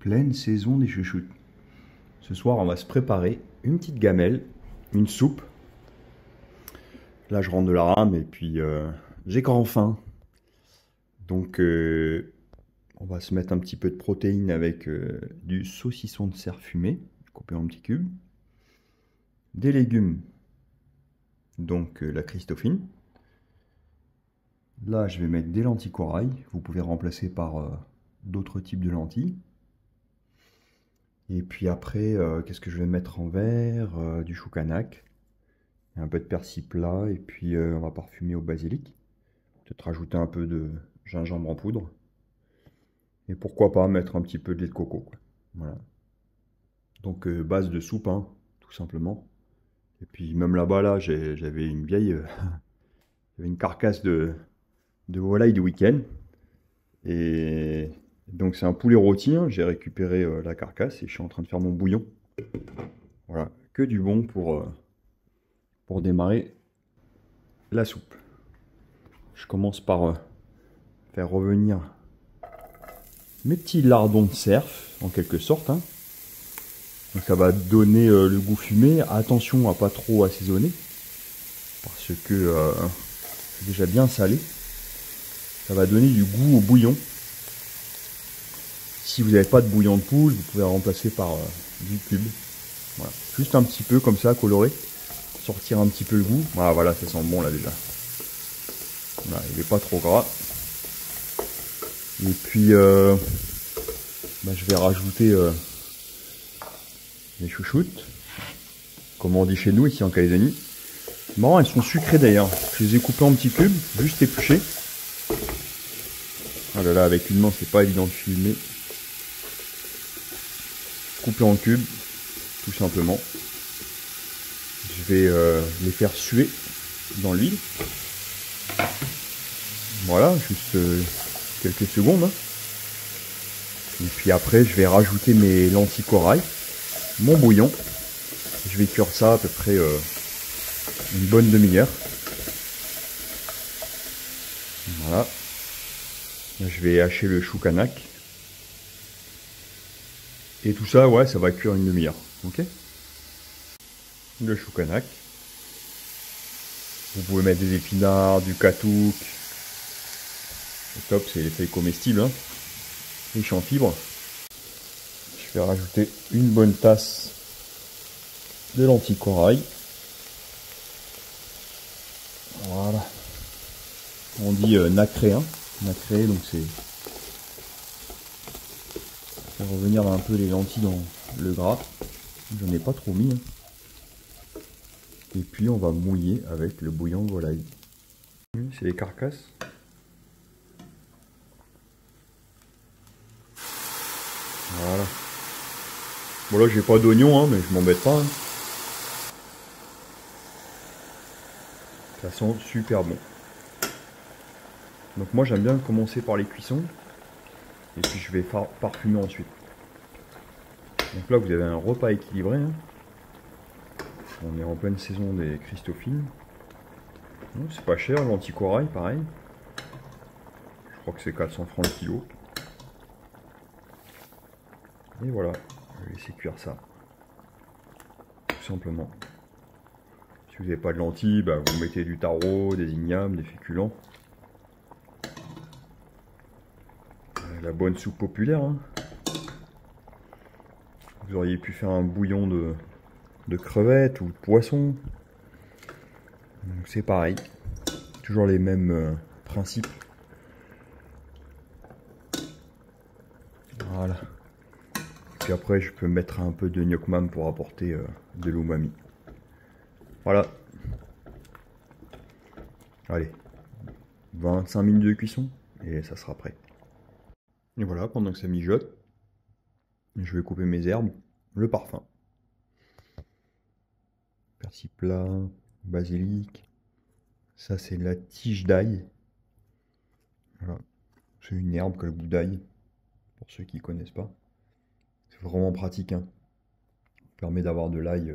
pleine saison des chouchoutes. Ce soir, on va se préparer une petite gamelle, une soupe. Là, je rentre de la rame et puis j'ai grand faim. Donc, on va se mettre un petit peu de protéines avec du saucisson de cerf fumé, coupé en petits cubes. Des légumes, donc la Christophine. Là, je vais mettre des lentilles corail. Vous pouvez remplacer par d'autres types de lentilles. Et puis après, qu'est-ce que je vais mettre en verre? Du choucanac, un peu de persil plat, et puis on va parfumer au basilic. Peut-être rajouter un peu de gingembre en poudre. Et pourquoi pas mettre un petit peu de lait de coco, quoi. Voilà. Donc base de soupe, hein, tout simplement. Et puis même là-bas, là, j'avais une vieille, j'avais une carcasse de volaille du week-end. Et donc c'est un poulet rôti, hein. J'ai récupéré la carcasse et je suis en train de faire mon bouillon. Voilà, que du bon pour démarrer la soupe. Je commence par faire revenir mes petits lardons de cerf, en quelque sorte, hein. Donc ça va donner le goût fumé. Attention à pas trop assaisonner, parce que c'est déjà bien salé. Ça va donner du goût au bouillon. Si vous n'avez pas de bouillon de poule, vous pouvez remplacer par du cube. Voilà. Juste un petit peu comme ça, coloré. Sortir un petit peu le goût. Ah, voilà, ça sent bon là déjà. Voilà, il n'est pas trop gras. Et puis, je vais rajouter les chouchoutes, comme on dit chez nous ici en Calédonie. C'est marrant, elles sont sucrées d'ailleurs. Je les ai coupées en petits cubes, juste épluchées. Ah là là, avec une main, c'est pas évident de filmer. Couper en cubes, tout simplement. Je vais les faire suer dans l'huile. Voilà, juste quelques secondes, hein. Et puis après, je vais rajouter mes lentilles corail, mon bouillon. Je vais cuire ça à peu près une bonne demi-heure. Voilà. Là, je vais hacher le choucanac. Et tout ça, ouais, ça va cuire une demi-heure. Ok? Le choucanac. Vous pouvez mettre des épinards, du katouk. C'est top, c'est les feuilles comestibles, hein. Riche en fibres. Je vais rajouter une bonne tasse de lentilles corail. Voilà. On dit nacré, hein. Nacré, donc c'est faire revenir un peu les lentilles dans le gras. J'en ai pas trop mis, hein. Et puis on va mouiller avec le bouillon de volaille. C'est les carcasses. Voilà. Bon là j'ai pas d'oignon, hein, mais je m'embête pas, hein. Ça sent super bon. Donc moi j'aime bien commencer par les cuissons. Et puis je vais parfumer ensuite. Donc là vous avez un repas équilibré, hein. On est en pleine saison des Christophines. C'est pas cher, l'anticorail pareil. Je crois que c'est 400 francs le kilo. Et voilà, je vais laisser cuire ça. Tout simplement. Si vous n'avez pas de lentilles, vous mettez du taro, des ignames, des féculents. La bonne soupe populaire, hein. Vous auriez pu faire un bouillon de crevettes ou de poisson. C'est pareil. Toujours les mêmes principes. Voilà. Puis après, je peux mettre un peu de gnocchi pour apporter de l'umami. Voilà. Allez. 25 minutes de cuisson et ça sera prêt. Et voilà, pendant que ça mijote, je vais couper mes herbes, le parfum. Persil plat, basilic. Ça, c'est la tige d'ail. Voilà. C'est une herbe que le bout d'ail, pour ceux qui ne connaissent pas. C'est vraiment pratique, hein. Ça permet d'avoir de l'ail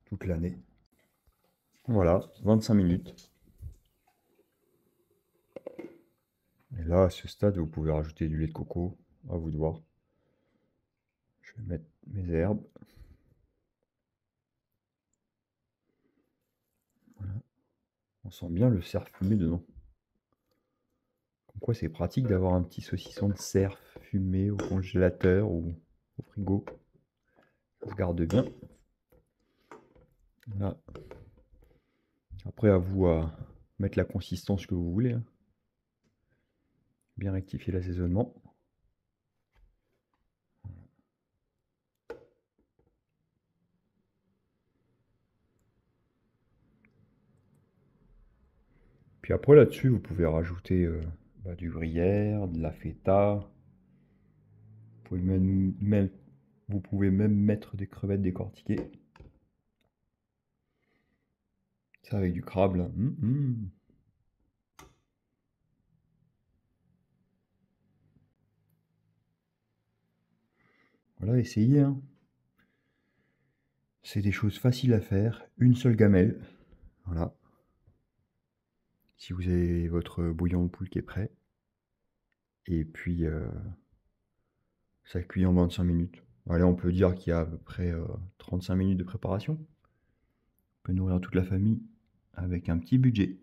toute l'année. Voilà, 25 minutes. Et là, à ce stade, vous pouvez rajouter du lait de coco À vous de voir. Je vais mettre mes herbes. Voilà. On sent bien le cerf fumé dedans. Comme quoi c'est pratique d'avoir un petit saucisson de cerf fumé au congélateur ou au frigo. Ça se garde bien. Voilà. Après, à vous à mettre la consistance que vous voulez, hein. Bien rectifier l'assaisonnement. Puis après, là-dessus, vous pouvez rajouter du gruyère, de la feta. Vous pouvez même mettre des crevettes décortiquées. Ça avec du crabe, là. Voilà, essayez, hein. C'est des choses faciles à faire. Une seule gamelle. Voilà. Si vous avez votre bouillon de poule qui est prêt. Et puis, ça cuit en 25 minutes. Allez, on peut dire qu'il y a à peu près 35 minutes de préparation. On peut nourrir toute la famille avec un petit budget.